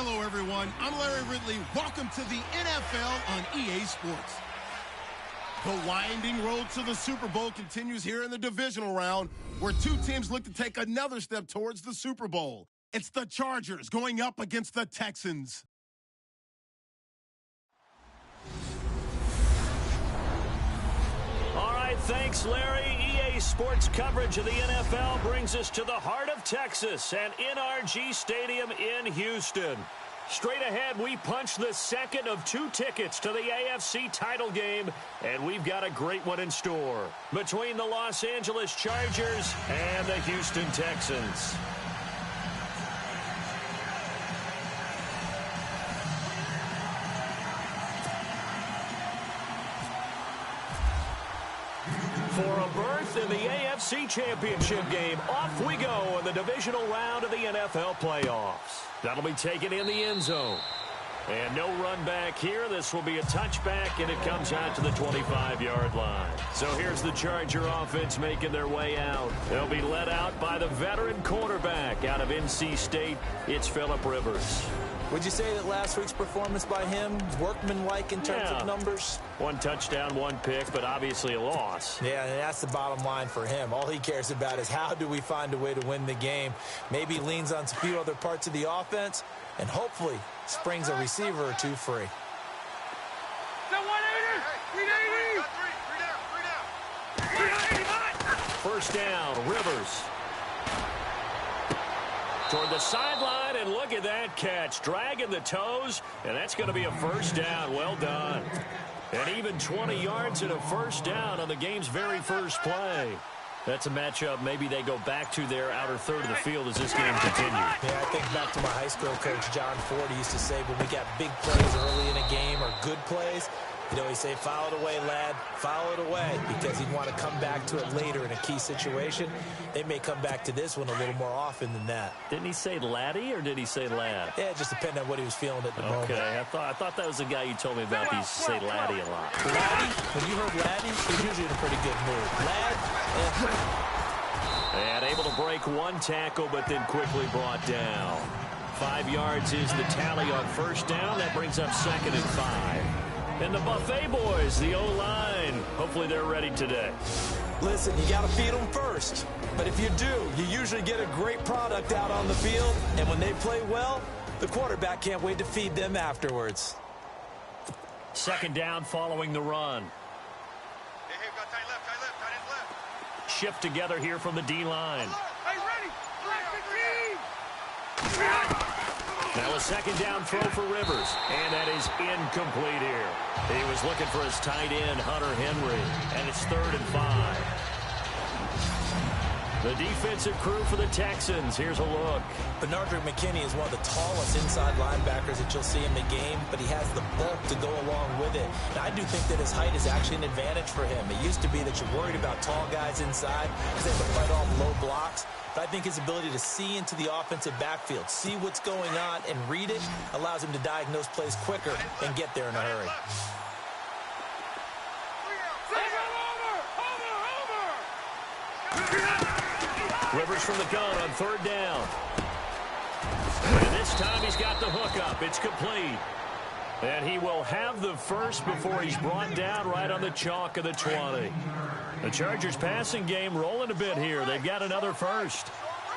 Hello, everyone. I'm Larry Ridley. Welcome to the NFL on EA Sports. The winding road to the Super Bowl continues here in the divisional round, where two teams look to take another step towards the Super Bowl. It's the Chargers going up against the Texans. All right, thanks, Larry. EA Sports coverage of the NFL brings us to the heart of Texas and NRG Stadium in Houston. Straight ahead, we punch the second of two tickets to the AFC title game, and we've got a great one in store between the Los Angeles Chargers and the Houston Texans. For a berth in the AFC Championship game, off we go in the divisional round of the NFL playoffs. That'll be taken in the end zone. And no run back here. This will be a touchback, and it comes out to the 25-yard line. So here's the Charger offense making their way out. They'll be led out by the veteran quarterback out of NC State. It's Phillip Rivers. Would you say that last week's performance by him, workmanlike in terms of numbers? One touchdown, one pick, but obviously a loss. Yeah, and that's the bottom line for him. All he cares about is how do we find a way to win the game. Maybe leans on a few other parts of the offense, and hopefully springs a receiver or two free. First down, Rivers. Toward the sideline, and look at that catch. Dragging the toes, and that's going to be a first down. Well done. And even 20 yards and a first down on the game's very first play. That's a matchup maybe they go back to their outer third of the field as this game continues. Yeah, I think back to my high school coach, John Ford. He used to say when we got big plays early in a game or good plays, you know, he'd say, foul it away, lad, foul it away, because he'd want to come back to it later in a key situation. They may come back to this one a little more often than that. Didn't he say laddie, or did he say lad? Yeah, it just depended on what he was feeling at the moment. Okay, I thought that was the guy you told me about. He used to say laddie a lot. Laddie, when you heard laddie, he's usually in a pretty good mood. Lad, And able to break one tackle, but then quickly brought down. 5 yards is the tally on first down. That brings up 2nd and 5. And the Buffet boys, the O-line, hopefully they're ready today. Listen, you got to feed them first. But if you do, you usually get a great product out on the field. And when they play well, the quarterback can't wait to feed them afterwards. 2nd down following the run. Hey, got tight left. Shift together here from the D-line. Hey, ready. Now a 2nd down throw for Rivers, and that is incomplete here. He was looking for his tight end, Hunter Henry, and it's 3rd and 5. The defensive crew for the Texans. Here's a look. Benardrick McKinney is one of the tallest inside linebackers that you'll see in the game, but he has the bulk to go along with it. Now, I do think that his height is actually an advantage for him. It used to be that you're worried about tall guys inside because they have to fight off low blocks. But I think his ability to see into the offensive backfield, see what's going on, and read it allows him to diagnose plays quicker and get there in a hurry. Rivers from the gun on 3rd down. And this time he's got the hook up. It's complete. And he will have the first before he's brought down right on the chalk of the 20. The Chargers passing game rolling a bit here. They've got another first.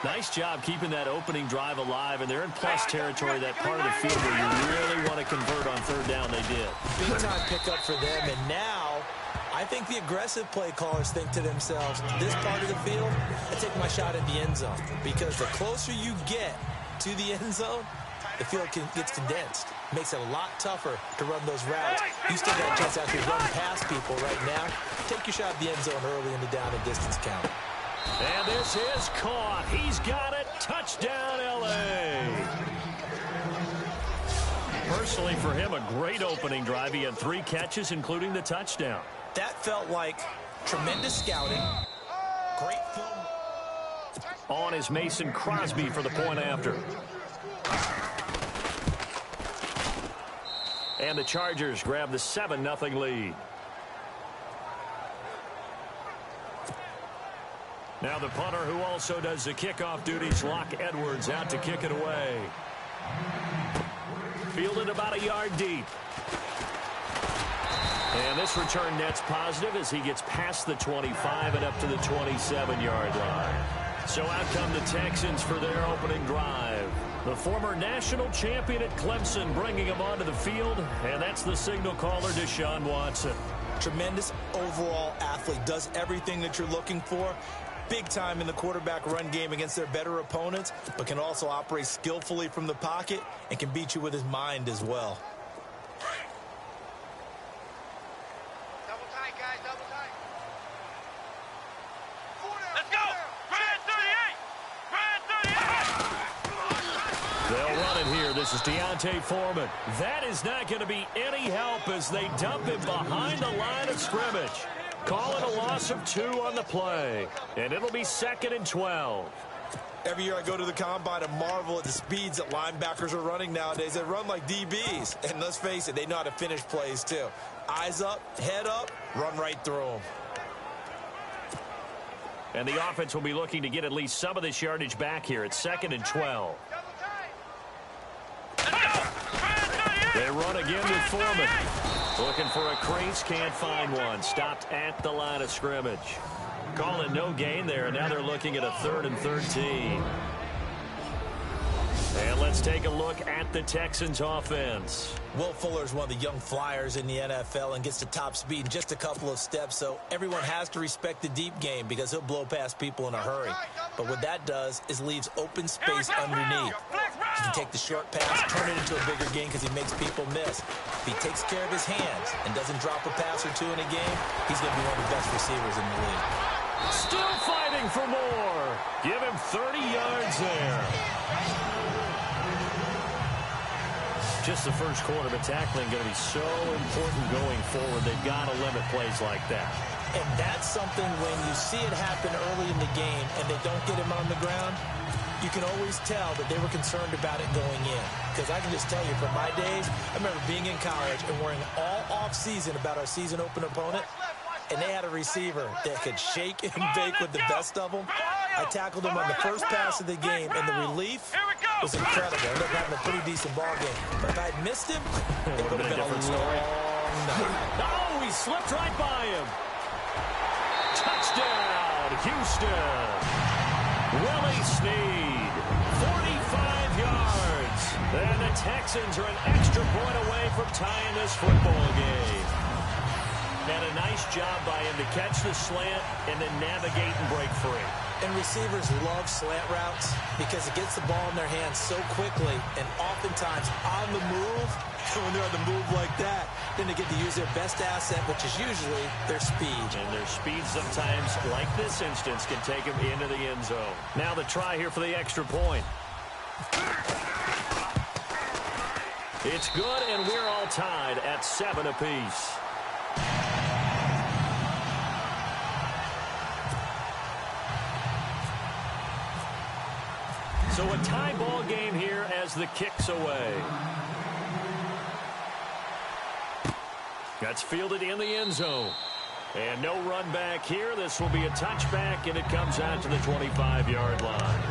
Nice job keeping that opening drive alive, and they're in plus territory, that part of the field where you really want to convert on 3rd down. They did. Big time pickup for them, and now I think the aggressive play callers think to themselves, this part of the field, I take my shot at the end zone, because the closer you get to the end zone, the field gets condensed. Makes it a lot tougher to run those routes. You still got a chance to actually run past people right now. Take your shot at the end zone early in the down and distance count. And this is caught. He's got it. Touchdown, L.A. Personally, for him, a great opening drive. He had 3 catches, including the touchdown. That felt like tremendous scouting. Great film. On is Mason Crosby for the point after. And the Chargers grab the 7-0 lead. Now the punter, who also does the kickoff duties, Locke Edwards, out to kick it away. fielded about a yard deep. And this return net's positive as he gets past the 25 and up to the 27-yard line. So out come the Texans for their opening drive. The former national champion at Clemson bringing him onto the field, and that's the signal caller, Deshaun Watson. Tremendous overall athlete, does everything that you're looking for. Big time in the quarterback run game against their better opponents, but can also operate skillfully from the pocket and can beat you with his mind as well. Double tight, guys, double tight. Let's go! Red 38! Red 38! They'll run it here. This is Deontay Foreman. That is not going to be any help as they dump him behind the line of scrimmage. Call it a loss of 2 on the play, and it'll be 2nd and 12. Every year I go to the combine and marvel at the speeds that linebackers are running nowadays. They run like DBs, and let's face it, they know how to finish plays too. Eyes up, head up, run right through them. And the offense will be looking to get at least some of this yardage back here at 2nd and 12. They run again with Foreman. Looking for a crease, can't find one. Stopped at the line of scrimmage. Calling no gain there, and now they're looking at a 3rd and 13. And let's take a look at the Texans offense. Will Fuller is one of the young flyers in the NFL and gets to top speed in just a couple of steps, so everyone has to respect the deep game because he'll blow past people in a hurry. But what that does is leaves open space underneath. He can take the short pass, turn it into a bigger gain because he makes people miss. If he takes care of his hands and doesn't drop a pass or 2 in a game, he's going to be one of the best receivers in the league. Still fighting for more. Give him 30 yards there. Just the first quarter, but tackling going to be so important going forward. They've got to limit plays like that. And that's something when you see it happen early in the game and they don't get him on the ground, you can always tell that they were concerned about it going in. Because I can just tell you, from my days, I remember being in college and worrying all off-season about our season open opponent, and they had a receiver that could shake and bake with the best of them. I tackled him on the first pass of the game, and the relief was incredible. I ended up having a pretty decent ball game. But if I had missed him, it would have been a long night. Oh, he slipped right by him. Touchdown, Houston. Willie Snead, 45 yards. And the Texans are an extra point away from tying this football game. And a nice job by him to catch the slant and then navigate and break free. And receivers love slant routes because it gets the ball in their hands so quickly and oftentimes on the move. And when they're on the move like that, then they get to use their best asset, which is usually their speed. And their speed sometimes, like this instance, can take them into the end zone. Now the try here for the extra point. It's good, and we're all tied at 7 apiece. So a tie ball game here as the kick's away. That's fielded in the end zone. And no run back here. This will be a touchback, and it comes out to the 25-yard line.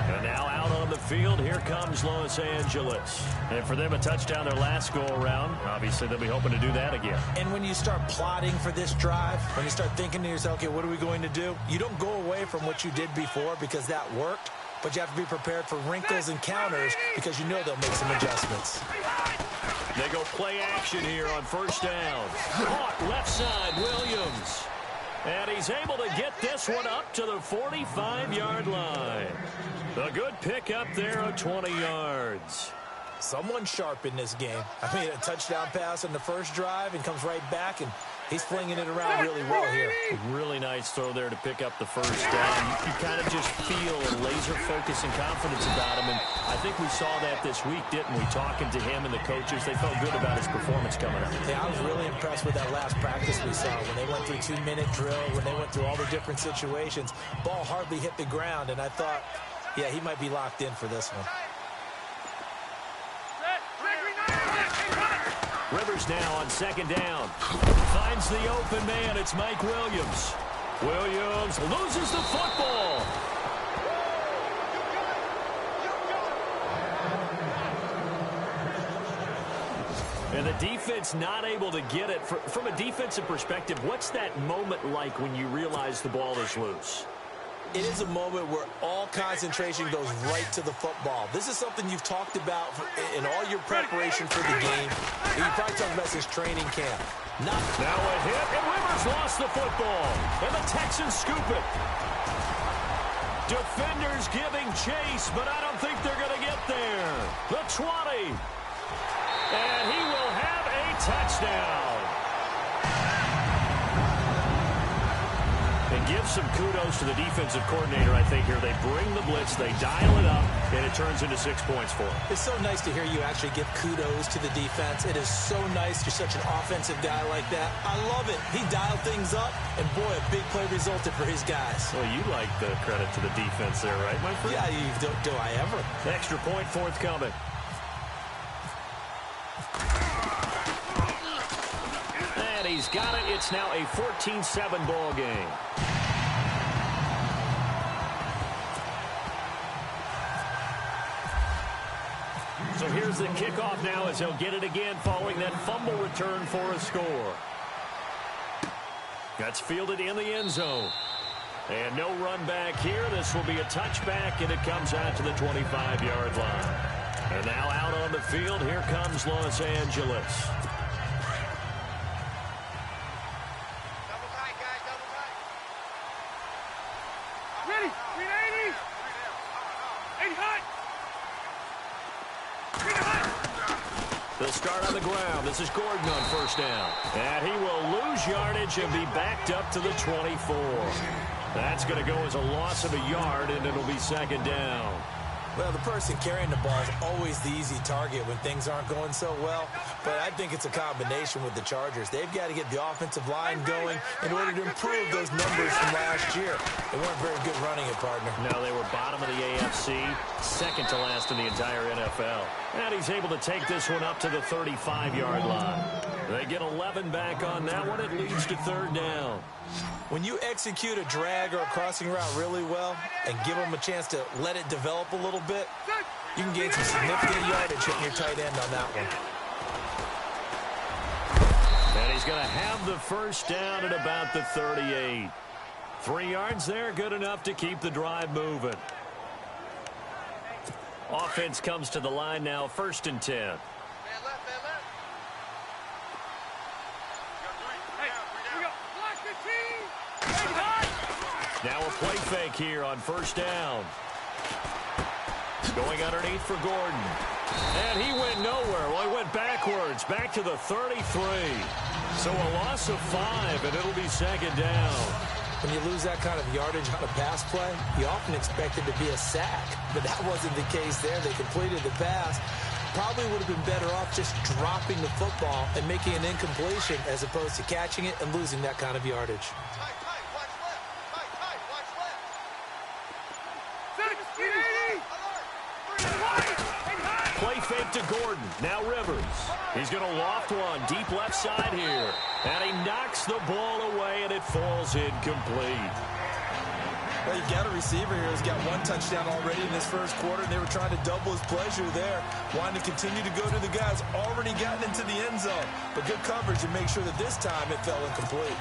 And now out on the field, here comes Los Angeles. And for them, a touchdown their last go-around. Obviously, they'll be hoping to do that again. And when you start plotting for this drive, when you start thinking to yourself, okay, what are we going to do? You don't go away from what you did before because that worked. But you have to be prepared for wrinkles and counters because you know they'll make some adjustments. They go play action here on first down. Caught left side, Williams. And he's able to get this one up to the 45-yard line. A good pick up there of 20 yards. Someone sharp in this game. I mean, a touchdown pass on the first drive and comes right back, and he's flinging it around really well here. Really nice throw there to pick up the first down. You kind of just feel a laser focus and confidence about him, and I think we saw that this week, didn't we? Talking to him and the coaches, they felt good about his performance coming up. Yeah, I was really impressed with that last practice we saw when they went through 2-minute drill, when they went through all the different situations. Ball hardly hit the ground, and I thought, yeah, he might be locked in for this one. Rivers now on second down. Finds the open man. It's Mike Williams. Williams loses the football. And the defense not able to get it. From a defensive perspective, what's that moment like when you realize the ball is loose? It is a moment where all concentration goes right to the football. This is something you've talked about in all your preparation for the game. And you probably talked about since training camp. Now a hit, and Rivers lost the football. And the Texans scoop it. Defenders giving chase, but I don't think they're going to get there. The 20. And he will have a touchdown. And give some kudos to the defensive coordinator, I think, here. They bring the blitz, they dial it up, and it turns into 6 points for them. It's so nice to hear you actually give kudos to the defense. It is so nice. You're such an offensive guy like that. I love it. He dialed things up, and boy, a big play resulted for his guys. Well, you like the credit to the defense there, right, my friend? Yeah, do I ever? Extra point forthcoming. And he's got it. It's now a 14-7 ball game. So here's the kickoff now as he'll get it again following that fumble return for a score. That's fielded in the end zone. And no run back here. This will be a touchback, and it comes out to the 25-yard line. And now out on the field, here comes Los Angeles. Double tight, guys, double tight. Ready, 380. 80 hot. They'll start on the ground. This is Gordon on first down. And he will lose yardage and be backed up to the 24. That's going to go as a loss of a yard, and it'll be second down. Well, the person carrying the ball is always the easy target when things aren't going so well. But I think it's a combination with the Chargers. They've got to get the offensive line going in order to improve those numbers from last year. They weren't very good running it, partner. No, they were bottom of the AFC, second to last in the entire NFL. And he's able to take this one up to the 35-yard line. They get 11 back on that one. It leads to third down. When you execute a drag or a crossing route really well and give them a chance to let it develop a little bit, you can gain some significant yardage hitting your tight end on that one. And he's going to have the first down at about the 38. 3 yards there, good enough to keep the drive moving. Offense comes to the line now, 1st and 10. Man left, man left. Now a play fake here on first down. Going underneath for Gordon. And he went nowhere. Well, he went backwards, back to the 33. So a loss of 5, and it'll be second down. When you lose that kind of yardage on a pass play, you often expect it to be a sack. But that wasn't the case there. They completed the pass. Probably would have been better off just dropping the football and making an incompletion as opposed to catching it and losing that kind of yardage. Tight, tight, watch left. Tight, tight, watch left. 680. Play fake to Gordon. Now Rivers. He's going to loft one deep left side here. And he knocks the ball away, and it falls incomplete. Well, you've got a receiver here who's got 1 touchdown already in this first quarter, and they were trying to double his pleasure there, wanting to continue to go to the guys already gotten into the end zone. But good coverage to make sure that this time it fell incomplete.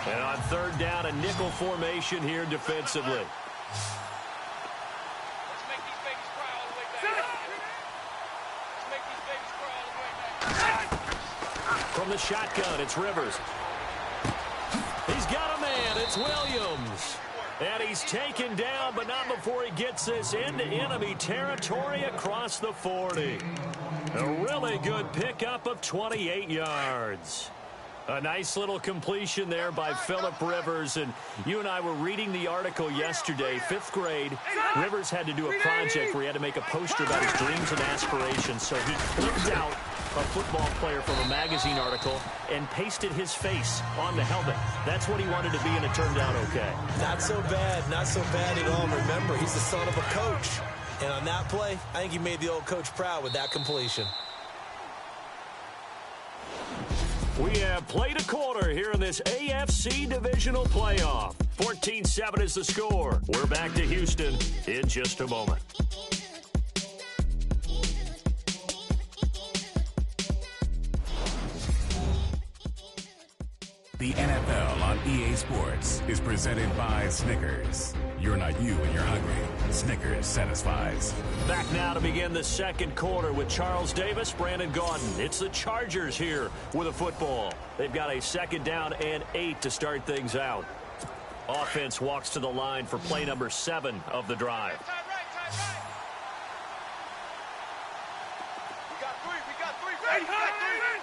And on third down, a nickel formation here defensively. Let's make these babies cry all the way back. Let's make these babies cry all the way back. From the shotgun, it's Rivers. He's got a man. It's Williams. And he's taken down, but not before he gets this into enemy territory across the 40. A really good pickup of 28 yards. A nice little completion there by Phillip Rivers. And you and I were reading the article yesterday, 5th grade. Rivers had to do a project where he had to make a poster about his dreams and aspirations. So he clipped out a football player from a magazine article and pasted his face on the helmet. That's what he wanted to be, and it turned out okay. Not so bad at all. Remember, he's the son of a coach. And on that play, I think he made the old coach proud with that completion. We have played a quarter here in this AFC Divisional playoff. 14-7 is the score. We're back to Houston in just a moment. The NFL on EA Sports is presented by Snickers. You're not you when you're hungry. Snickers satisfies. Back now to begin the second quarter with Charles Davis, Brandon Gaudin. It's the Chargers here with a football. They've got a 2nd down and 8 to start things out. Offense walks to the line for play number 7 of the drive. Time right. We got three. Hey, hot, David!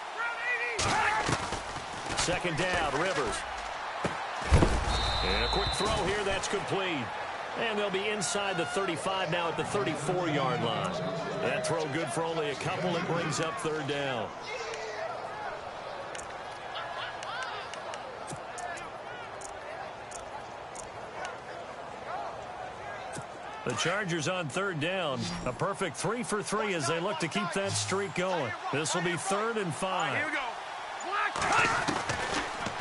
2nd down, Rivers. And a quick throw here, that's complete. And they'll be inside the 35 now at the 34-yard line. That throw good for only a couple. It brings up 3rd down. The Chargers on 3rd down. A perfect 3 for 3 as they look to keep that streak going. This will be 3rd and 5. Here we go.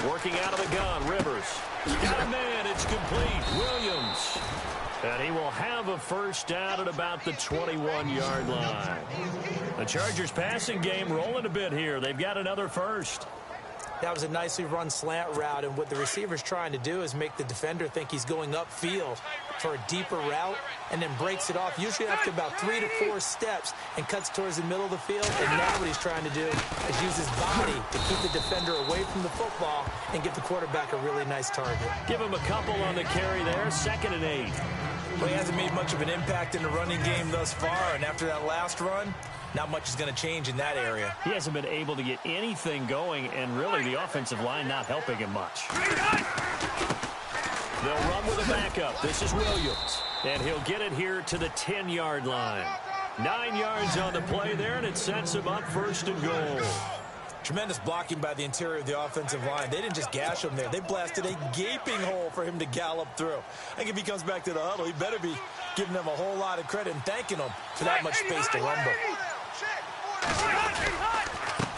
Working out of the gun, Rivers. Got a man, it's complete. Williams. And he will have a 1st down at about the 21-yard line. The Chargers passing game rolling a bit here. They've got another 1st. That was a nicely run slant route, and what the receiver's trying to do is make the defender think he's going upfield for a deeper route and then breaks it off, usually after about 3 to 4 steps, and cuts towards the middle of the field. And now what he's trying to do is use his body to keep the defender away from the football and give the quarterback a really nice target. Give him a couple on the carry there, 2nd and 8. Well, he hasn't made much of an impact in the running game thus far, and after that last run, not much is going to change in that area. He hasn't been able to get anything going, and really the offensive line not helping him much. They'll run with a backup. This is Williams, and he'll get it here to the 10-yard line. 9 yards on the play there, and it sets him up 1st and goal. Tremendous blocking by the interior of the offensive line. They didn't just gash him there. They blasted a gaping hole for him to gallop through. I think if he comes back to the huddle, he better be giving them a whole lot of credit and thanking them for that much space to rumble.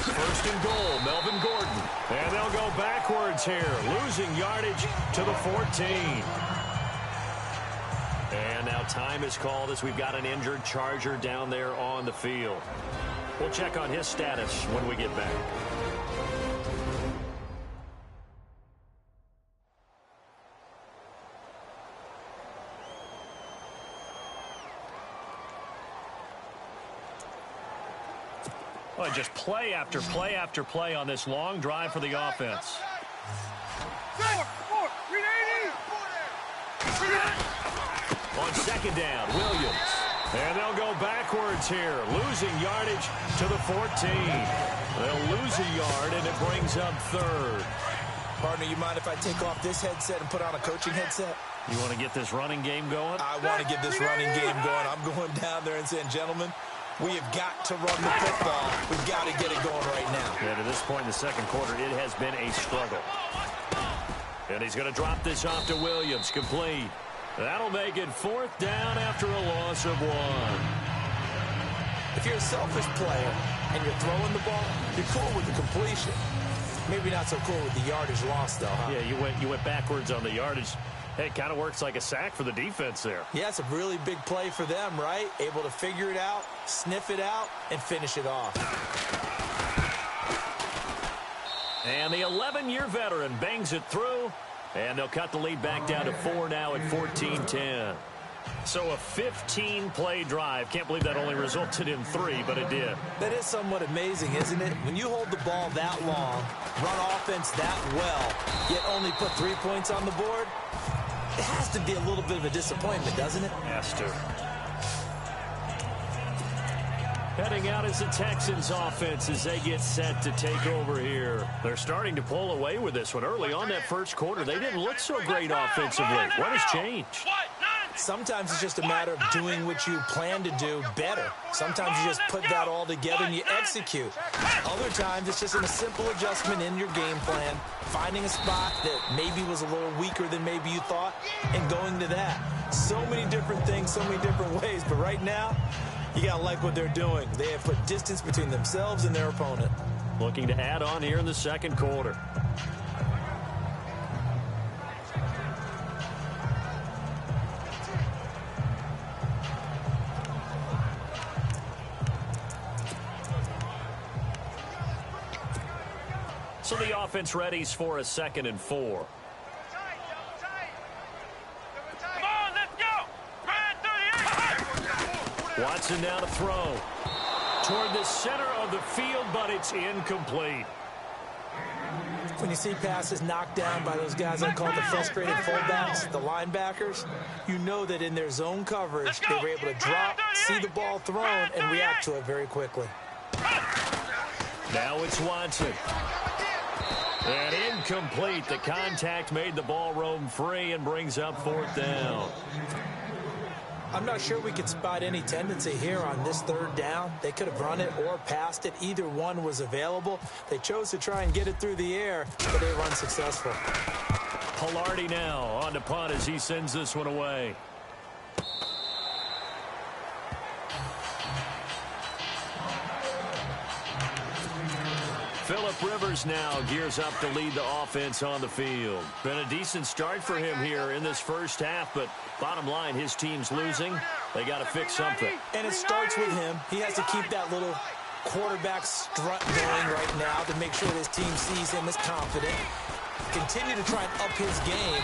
1st and goal, Melvin Gordon. And they'll go backwards here, losing yardage to the 14. And now time is called as we've got an injured Charger down there on the field. We'll check on his status when we get back. Well, just play after play after play on this long drive for the offense. 380! On 2nd down, Williams. And they'll go backwards here, losing yardage to the 14. They'll lose a yard, and it brings up 3rd. Partner, you mind if I take off this headset and put on a coaching headset? You want to get this running game going? I want to get this running game going. I'm going down there and saying, gentlemen, we have got to run the football. We've got to get it going right now. Yeah, to this point in the second quarter, it has been a struggle. And he's going to drop this off to Williams, complete. That'll make it 4th down after a loss of 1. If you're a selfish player and you're throwing the ball, you're cool with the completion. Maybe not so cool with the yardage loss, though, huh? Yeah, you went backwards on the yardage. Hey, it kind of works like a sack for the defense there. Yeah, it's a really big play for them, right? Able to figure it out, sniff it out, and finish it off. And the 11-year veteran bangs it through. And they'll cut the lead back down to 4 now at 14-10. So a 15-play drive. Can't believe that only resulted in 3, but it did. That is somewhat amazing, isn't it? When you hold the ball that long, run offense that well, yet only put 3 points on the board, it has to be a little bit of a disappointment, doesn't it? Has to. Heading out is the Texans offense as they get set to take over here. They're starting to pull away with this one. Early on that first quarter, they didn't look so great offensively. What has changed? Sometimes it's just a matter of doing what you plan to do better. Sometimes you just put that all together and you execute. Other times it's just a simple adjustment in your game plan, finding a spot that maybe was a little weaker than maybe you thought, and going to that. So many different things, so many different ways, but right now, you got to like what they're doing. They have put distance between themselves and their opponent. Looking to add on here in the second quarter. So So the offense readies for a 2nd and 4. Come on, let's go. Run through the air. Watson now to throw. Toward the center of the field, but it's incomplete. When you see passes knocked down by those guys I call the frustrated fullbacks, the linebackers, you know that in their zone coverage, they were able to drop, see the ball thrown, and react to it very quickly. Now it's Watson. And incomplete. The contact made the ball roam free and brings up 4th down. I'm not sure we could spot any tendency here on this 3rd down. They could have run it or passed it. Either one was available. They chose to try and get it through the air, but they were unsuccessful. Pilardi now on to punt as he sends this one away. Phillip Rivers now gears up to lead the offense on the field. Been a decent start for him here in this first half, but bottom line, his team's losing. They got to fix something. And it starts with him. He has to keep that little quarterback strut going right now to make sure his team sees him as confident. Continue to try and up his game,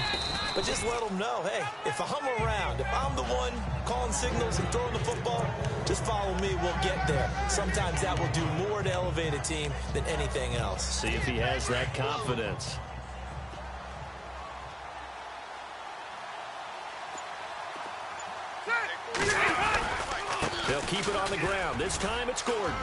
but just let him know, hey, if I'm around, if I'm the one calling signals and throwing the football, just follow me, we'll get there. Sometimes that will do more to elevate a team than anything else. See if he has that confidence. They'll keep it on the ground. This time it's Gordon.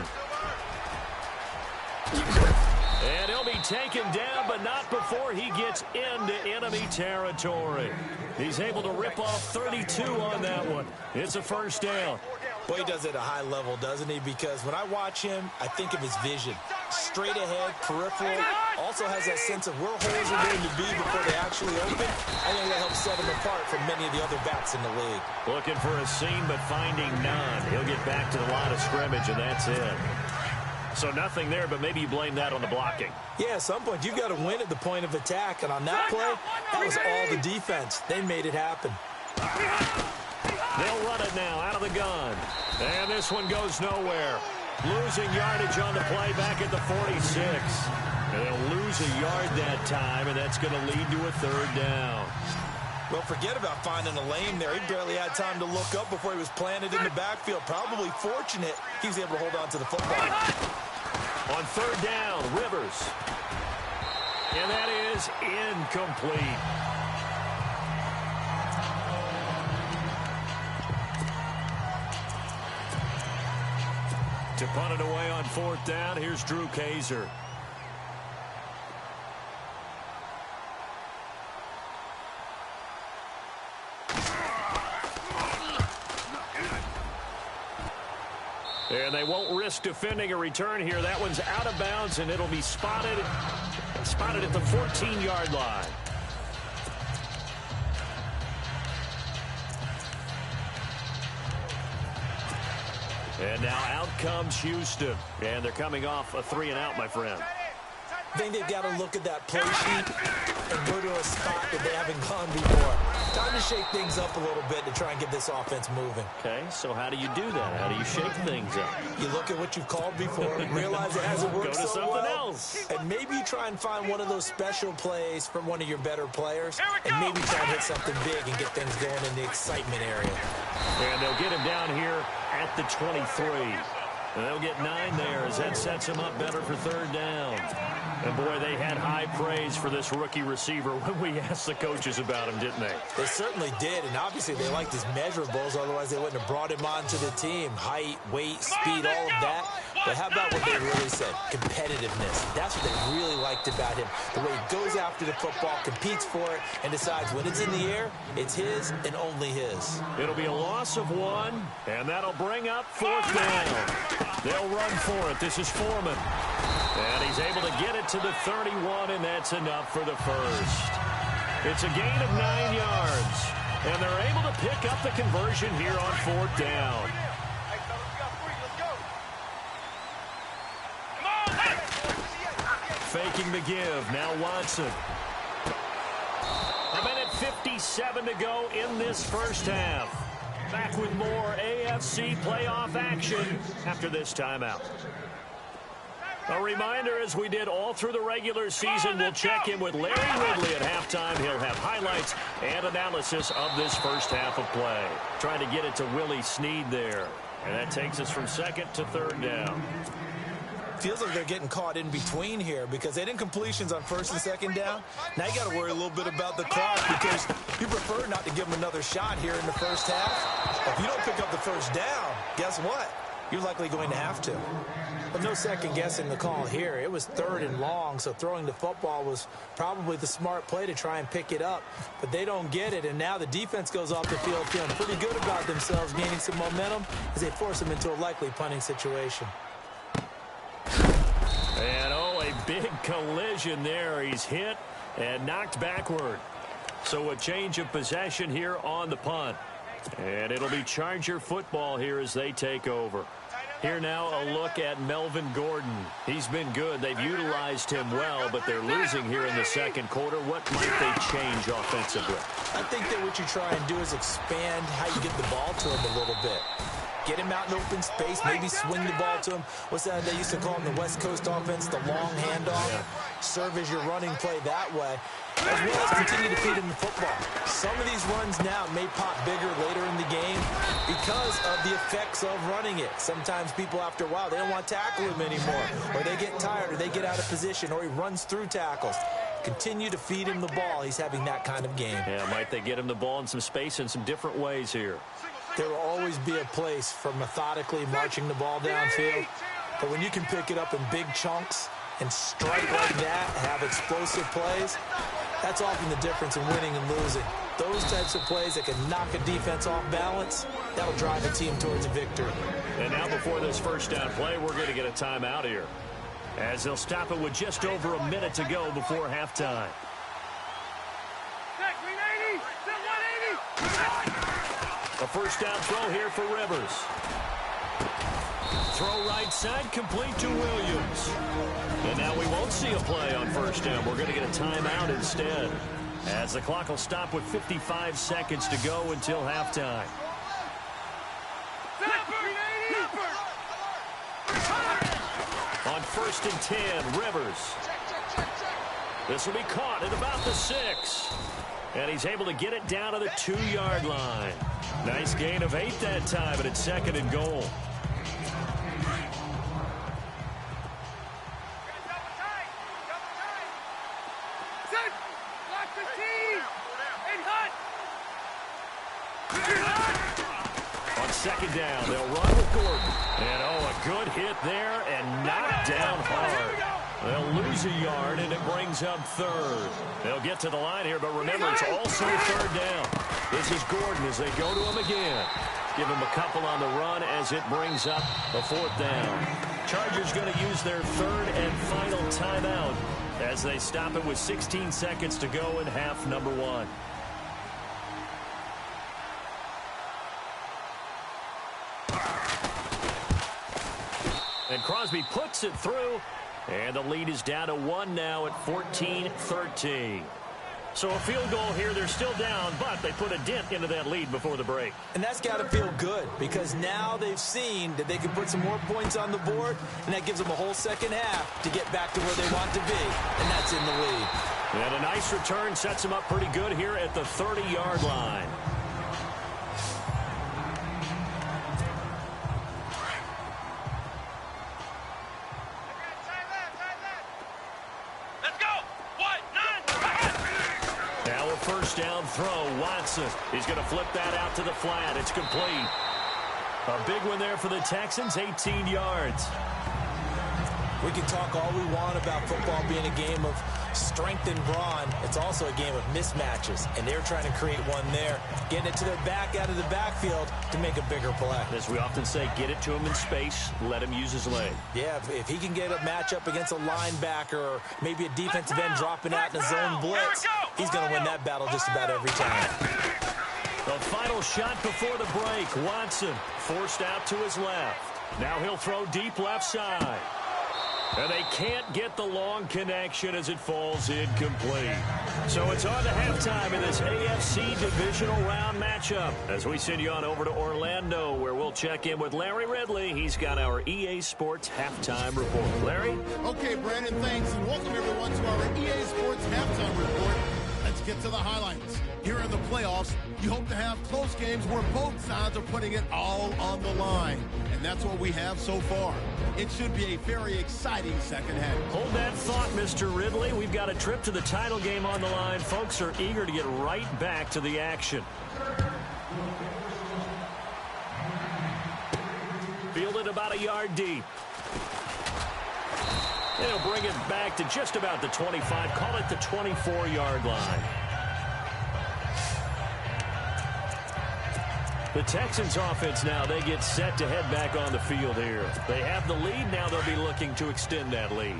And he'll be taken down, but not before he gets into enemy territory. He's able to rip off 32 on that one. It's a 1st down. Boy, he does it at a high level, doesn't he? Because when I watch him, I think of his vision. Straight ahead, peripheral. Also has that sense of where holes are going to be before they actually open. I think that helps set him apart from many of the other backs in the league. Looking for a seam, but finding none. He'll get back to the line of scrimmage, and that's it. So nothing there, but maybe you blame that on the blocking. Yeah, at some point, you've got to win at the point of attack. And on that play, that was all the defense. They made it happen. They'll run it now out of the gun. And this one goes nowhere. Losing yardage on the play back at the 46. And they'll lose a yard that time, and that's going to lead to a 3rd down. Well, forget about finding a lane there. He barely had time to look up before he was planted in the backfield. Probably fortunate he was able to hold on to the football. On 3rd down, Rivers. And that is incomplete. To punt it away on 4th down, here's Drew Kaiser. And they won't risk defending a return here. That one's out of bounds, and it'll be spotted at the 14-yard line. And now out comes Houston. And they're coming off a 3-and-out, my friend. I think they've got to look at that play sheet and go to a spot that they haven't gone before. Time to shake things up a little bit to try and get this offense moving. Okay, so how do you do that? How do you shake things up? You look at what you've called before, realize it hasn't worked Go to so something well, else. and maybe try and find one of those special plays from one of your better players, and maybe try and hit something big and get things going in the excitement area. And they'll get him down here at the 23. And they'll get 9 there as that sets him up better for 3rd down. And, boy, they had high praise for this rookie receiver when we asked the coaches about him, didn't they? They certainly did, and obviously they liked his measurables, otherwise they wouldn't have brought him onto the team. Height, weight, speed, all of that. But how about what they really said? Competitiveness. That's what they really liked about him. The way he goes after the football, competes for it, and decides when it's in the air, it's his and only his. It'll be a loss of 1, and that'll bring up 4th down. They'll run for it. This is Foreman. And he's able to get it to the 31, and that's enough for the first. It's a gain of 9 yards, and they're able to pick up the conversion here on 4th down. Faking the give. Now Watson. A minute 57 to go in this first half. Back with more AFC playoff action after this timeout. A reminder, as we did all through the regular season, we'll check in with Larry Ridley at halftime. He'll have highlights and analysis of this first half of play. Trying to get it to Willie Snead there. And that takes us from second to third down. Feels like they're getting caught in between here because they didn't completions on first and second down. Now you got to worry a little bit about the clock because you prefer not to give them another shot here in the first half. If you don't pick up the first down, guess what? You're likely going to have to. But no second guessing the call here. It was third and long, so throwing the football was probably the smart play to try and pick it up. But they don't get it, and now the defense goes off the field feeling pretty good about themselves, gaining some momentum as they force them into a likely punting situation. And, oh, a big collision there. He's hit and knocked backward. So a change of possession here on the punt. And it'll be Charger football here as they take over. Here now a look at Melvin Gordon. He's been good. They've utilized him well, but they're losing here in the second quarter. What might they change offensively? I think that what you try and do is expand how you get the ball to him a little bit. Get him out in open space, maybe swing the ball to him. What's that they used to call in the West Coast offense, the long handoff? Yeah. Serve as your running play that way, as well as continue to feed him the football. Some of these runs now may pop bigger later in the game because of the effects of running it. Sometimes people, after a while, they don't want to tackle him anymore, or they get tired, or they get out of position, or he runs through tackles. Continue to feed him the ball. He's having that kind of game. Yeah, might they get him the ball in some space in some different ways here? There will always be a place for methodically marching the ball downfield. But when you can pick it up in big chunks and strike like that, have explosive plays, that's often the difference in winning and losing. Those types of plays that can knock a defense off balance, that'll drive a team towards a victory. And now before this first down play, we're going to get a timeout here, as they'll stop it with just over a minute to go before halftime. A first down throw here for Rivers. Throw right side, complete to Williams. And now we won't see a play on first down. We're going to get a timeout instead, as the clock will stop with 55 seconds to go until halftime. On first and 10, Rivers. This will be caught at about the 6. And he's able to get it down to the 2-yard line. Nice gain of 8 that time, and it's second and goal. On second down, they'll run with Gordon. And, oh, a good hit there and knocked down hard. They'll lose a yard, and it brings up third. They'll get to the line here, but remember, it's also third down. This is Gordon as they go to him again. Give him a couple on the run as it brings up a fourth down. Chargers going to use their third and final timeout as they stop it with 16 seconds to go in half number 1. And Crosby puts it through, and the lead is down to 1 now at 14-13. So a field goal here. They're still down, but they put a dent into that lead before the break. And that's got to feel good because now they've seen that they can put some more points on the board, and that gives them a whole second half to get back to where they want to be, and that's in the lead. And a nice return sets them up pretty good here at the 30-yard line. First down throw, Watson. He's going to flip that out to the flat. It's complete. A big one there for the Texans, 18 yards. We can talk all we want about football being a game of strength and brawn. It's also a game of mismatches, and they're trying to create one there, getting it to their back out of the backfield to make a bigger play. As we often say, get it to him in space, let him use his leg. Yeah, if he can get a matchup against a linebacker or maybe a defensive end dropping out in a zone blitz, he's going to win that battle just about every time. The final shot before the break. Watson forced out to his left. Now he'll throw deep left side. And they can't get the long connection as it falls incomplete. So it's on to halftime in this AFC Divisional Round matchup as we send you on over to Orlando, where we'll check in with Larry Ridley. He's got our EA Sports Halftime Report. Larry? Okay, Brandon, thanks, and welcome everyone to our EA Sports Halftime Report. Let's get to the highlights. Here in the playoffs, you hope to have close games where both sides are putting it all on the line. And that's what we have so far. It should be a very exciting second half. Hold that thought, Mr. Ridley. We've got a trip to the title game on the line. Folks are eager to get right back to the action. Fielded about a yard deep. They'll bring it back to just about the 25. Call it the 24-yard line. The Texans offense now, they get set to head back on the field here. They have the lead. Now they'll be looking to extend that lead.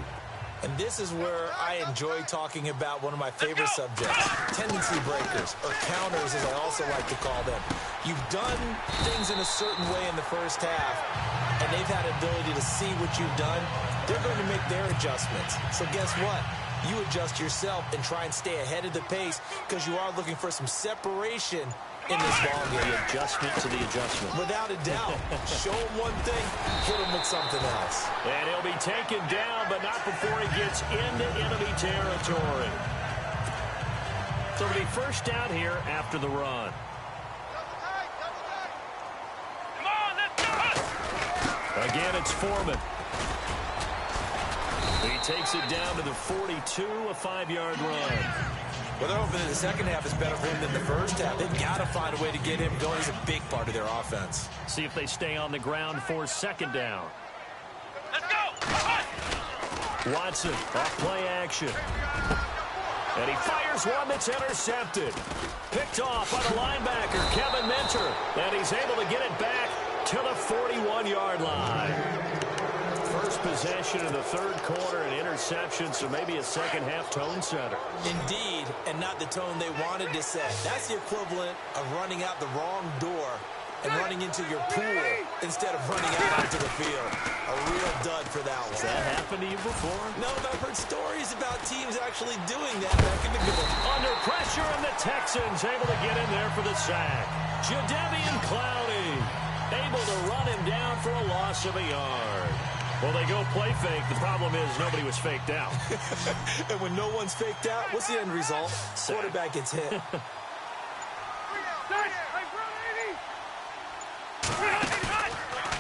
And this is where I enjoy talking about one of my favorite subjects, tendency breakers, or counters as I also like to call them. You've done things in a certain way in the first half, and they've had ability to see what you've done. They're going to make their adjustments. So guess what? You adjust yourself and try and stay ahead of the pace because you are looking for some separation in this ball game. The adjustment to the adjustment. Without a doubt. Show him one thing, hit him with something else. And he'll be taken down, but not before he gets into enemy territory. So it'll be first down here after the run. Come on, let's go! Again, it's Foreman. He takes it down to the 42, a 5-yard run. Well, they're hoping that the second half is better for him than the first half. They've got to find a way to get him going. He's a big part of their offense. See if they stay on the ground for second down. Let's go! Watson, off play action. And he fires one that's intercepted. Picked off by the linebacker, Kevin Minter. And he's able to get it back to the 41-yard line. First possession in the third quarter, an interception, so maybe a second-half tone setter. Indeed, and not the tone they wanted to set. That's the equivalent of running out the wrong door and running into your pool instead of running out onto the field. A real dud for that one. Has that happened to you before? No, but I've heard stories about teams actually doing that back in the good old. Under pressure, and the Texans able to get in there for the sack. Jadeveon Clowney able to run him down for a loss of a yard. Well, they go play fake. The problem is nobody was faked out. And when no one's faked out, what's the end result? Quarterback gets hit.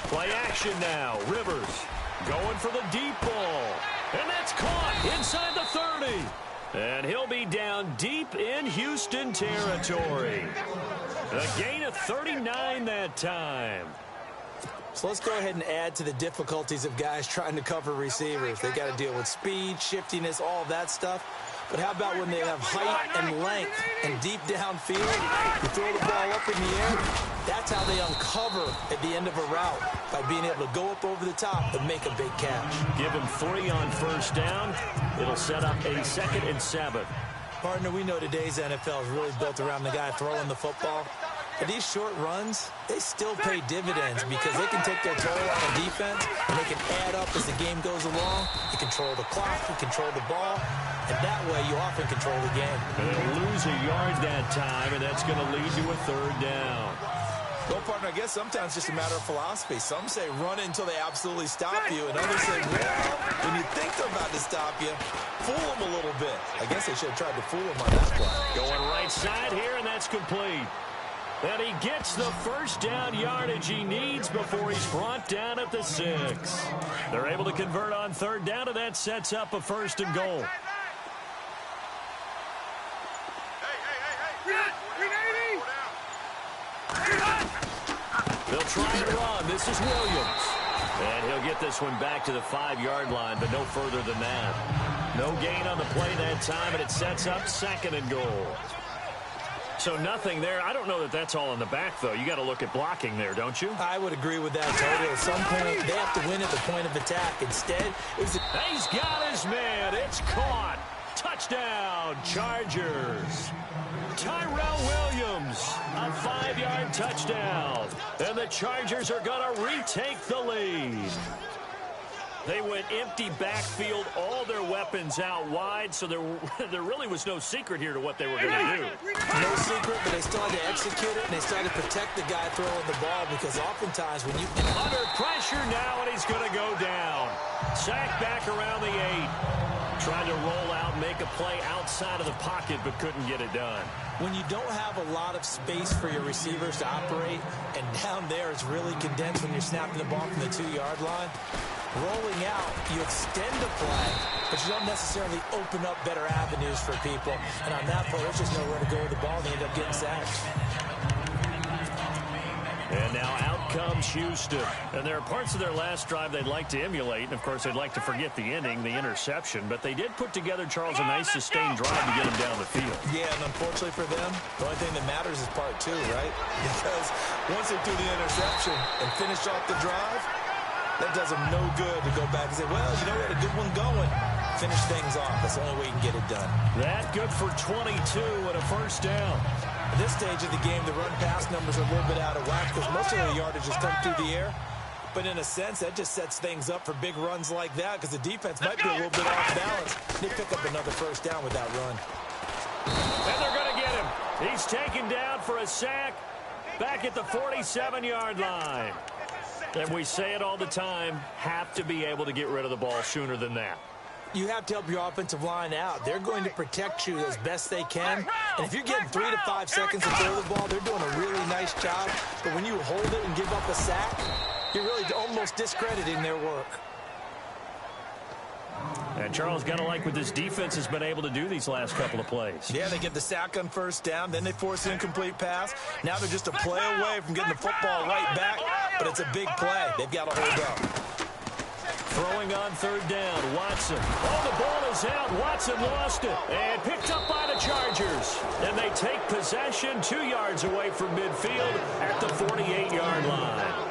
Play action now. Rivers going for the deep ball. And that's caught inside the 30. And he'll be down deep in Houston territory. A gain of 39 that time. So let's go ahead and add to the difficulties of guys trying to cover receivers. They got to deal with speed, shiftiness, all of that stuff. But how about when they have height and length and deep downfield? You throw the ball up in the air. That's how they uncover at the end of a route, by being able to go up over the top and make a big catch. Give him 3 on first down. It'll set up a 2nd and 7. Partner, we know today's NFL is really built around the guy throwing the football. But these short runs, they still pay dividends because they can take their toll on defense, and they can add up as the game goes along. You control the clock, you control the ball, and that way you often control the game. And they'll lose a yard that time, and that's going to lead to a 3rd down. Well, partner, I guess sometimes it's just a matter of philosophy. Some say run until they absolutely stop you, and others say, well, when you think they're about to stop you, fool them a little bit. I guess they should have tried to fool them on that play. Going right side here, and that's complete. And he gets the first down yardage he needs before he's brought down at the 6. They're able to convert on 3rd down, and that sets up a 1st and goal. They'll try and run. This is Williams. And he'll get this one back to the 5-yard line, but no further than that. No gain on the play that time, and it sets up 2nd and goal. So nothing there. I don't know that that's all in the back, though. You got to look at blocking there, don't you? I would agree with that totally. At some point, they have to win at the point of attack. Instead, he's got his man. It's caught. Touchdown, Chargers. Tyrell Williams, a 5-yard touchdown. And the Chargers are going to retake the lead. They went empty backfield, all their weapons out wide, so there really was no secret here to what they were going to do. No secret, but they still had to execute it, and they still had to protect the guy throwing the ball, because oftentimes when you... Under pressure now, and he's going to go down. Sack back around the 8. Trying to roll out, make a play outside of the pocket, but couldn't get it done. When you don't have a lot of space for your receivers to operate, and down there it's really condensed when you're snapping the ball from the 2-yard line, rolling out, you extend the play, but you don't necessarily open up better avenues for people. And on that play, there's just nowhere to go with the ball, and they end up getting sacked. And now out comes Houston. And there are parts of their last drive they'd like to emulate. And, of course, they'd like to forget the inning, the interception. But they did put together, Charles, a nice sustained drive to get him down the field. Yeah, and unfortunately for them, the only thing that matters is part 2, right? Because once they do the interception and finish off the drive, that does them no good to go back and say, well, you know, we had a good one going. Finish things off. That's the only way you can get it done. That good for 22 and a first down. At this stage of the game, the run-pass numbers are a little bit out of whack because most of the yardage has come through the air. But in a sense, that just sets things up for big runs like that because the defense might be a little bit off balance. They pick up another first down with that run. And they're going to get him. He's taken down for a sack back at the 47-yard line. And we say it all the time, have to be able to get rid of the ball sooner than that. You have to help your offensive line out. They're going to protect you as best they can. And if you're getting 3 to 5 seconds to throw the ball, they're doing a really nice job. But when you hold it and give up a sack, you're really almost discrediting their work. And Charles, got to like what this defense has been able to do these last couple of plays. Yeah, they get the sack on first down, then they force an incomplete pass. Now they're just a play away from getting the football right back, but it's a big play. They've got to hold up. Throwing on third down, Watson. Oh, the ball is out. Watson lost it and picked up by the Chargers. And they take possession 2 yards away from midfield at the 48-yard line.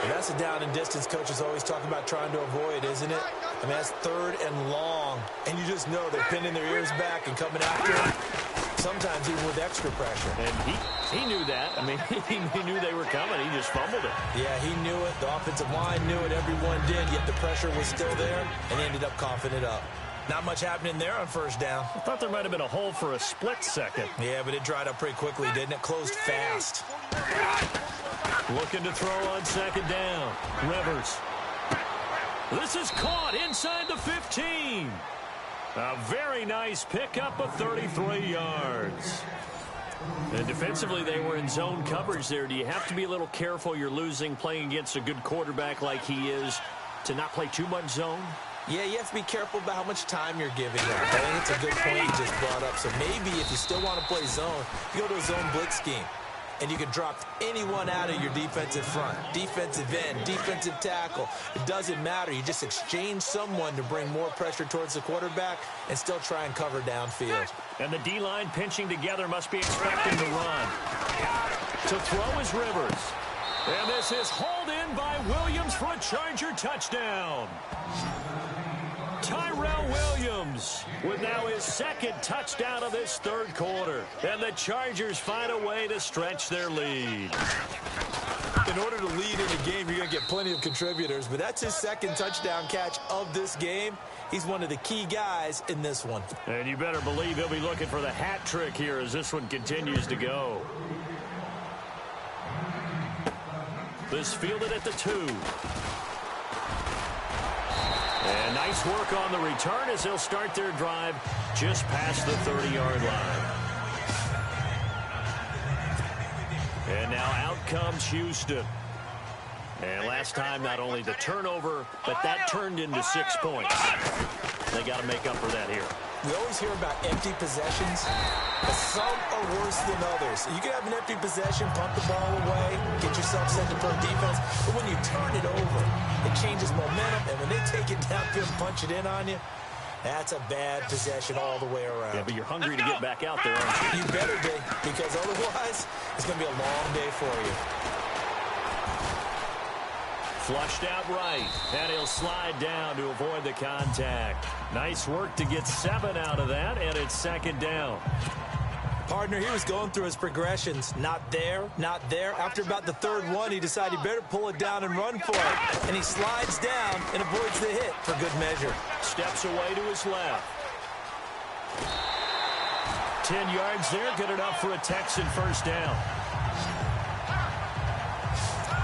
And that's a down and distance coaches always talk about trying to avoid, isn't it? I mean, that's 3rd and long. And you just know they're pinning their ears back and coming after him. Sometimes even with extra pressure. And he knew that. I mean, he knew they were coming. He just fumbled it. Yeah, he knew it. The offensive line knew it. Everyone did. Yet the pressure was still there, and he ended up coughing it up. Not much happening there on first down. I thought there might have been a hole for a split second. Yeah, but it dried up pretty quickly, didn't it? Closed fast. Looking to throw on second down. Rivers. This is caught inside the 15. A very nice pickup of 33 yards. And defensively, they were in zone coverage there. Do you have to be a little careful? You're losing, playing against a good quarterback like he is, to not play too much zone? Yeah, you have to be careful about how much time you're giving up. I think it's a good point you just brought up. So maybe if you still want to play zone, you go to a zone blitz scheme. And you can drop anyone out of your defensive front, defensive end, defensive tackle. It doesn't matter. You just exchange someone to bring more pressure towards the quarterback and still try and cover downfield. And the D-line pinching together must be expecting to run. To throw is Rivers. And this is hauled in by Williams for a Charger touchdown. Tyrell Williams with now his 2nd touchdown of this 3rd quarter. And the Chargers find a way to stretch their lead. In order to lead in a game, you're going to get plenty of contributors. But that's his 2nd touchdown catch of this game. He's one of the key guys in this one. And you better believe he'll be looking for the hat trick here as this one continues to go. This fielded at the 2. And nice work on the return as they'll start their drive just past the 30-yard line. And now out comes Houston. And last time, not only the turnover, but that turned into 6 points. They got to make up for that here. We always hear about empty possessions, but some are worse than others. You can have an empty possession, punt the ball away, get yourself set to play defense, but when you turn it over, it changes momentum, and when they take it downfield and punch it in on you, that's a bad possession all the way around. Yeah, but you're hungry to get back out there, aren't you? You better be, because otherwise, it's going to be a long day for you. Flushed out right, and he'll slide down to avoid the contact. Nice work to get 7 out of that, and it's 2nd down. Partner, he was going through his progressions. Not there, not there. After about the third one, he decided he better pull it down and run for it. And he slides down and avoids the hit for good measure. Steps away to his left. 10 yards there, good enough for a Texan first down.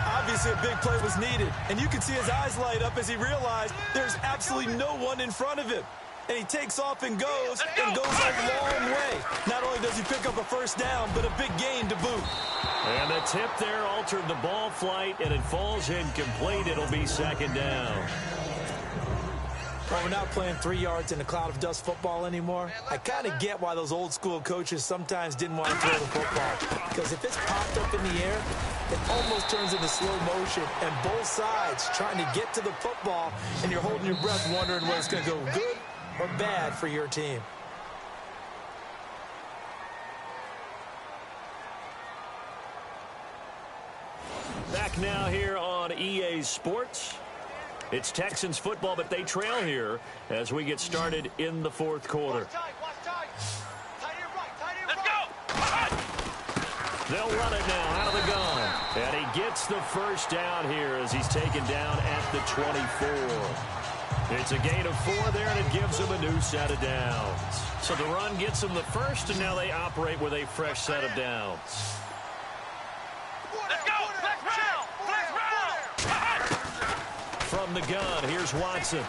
Obviously, a big play was needed. And you can see his eyes light up as he realized there's absolutely no one in front of him. And he takes off and goes a long way. Not only does he pick up a first down, but a big gain to boot. And the tip there altered the ball flight, and it falls incomplete. It'll be second down. Well, we're not playing 3 yards in a cloud of dust football anymore. I kind of get why those old school coaches sometimes didn't want to throw the football. Because if it's popped up in the air, it almost turns into slow motion. And both sides trying to get to the football, and you're holding your breath wondering whether it's going to go good or bad for your team. Back now here on EA Sports. It's Texans football, but they trail here as we get started in the fourth quarter. Let's go! They'll run it now out of the gun. And he gets the first down here as he's taken down at the 24. It's a gain of 4 there, and it gives them a new set of downs. So the run gets them the first, and now they operate with a fresh set of downs. Let's go! Flex round! Flex round! From the gun, here's Watson.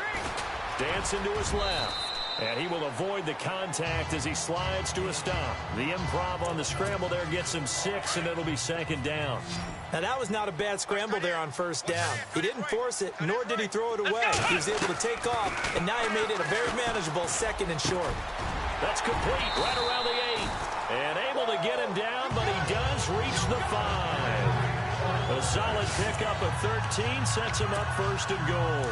Dancing to his left. And he will avoid the contact as he slides to a stop. The improv on the scramble there gets him 6, and it'll be second down. Now, that was not a bad scramble there on first down. He didn't force it, nor did he throw it away. He was able to take off, and now he made it a very manageable second and short. That's complete right around the 8. And able to get him down, but he does reach the 5. A solid pickup of 13 sets him up first and goal.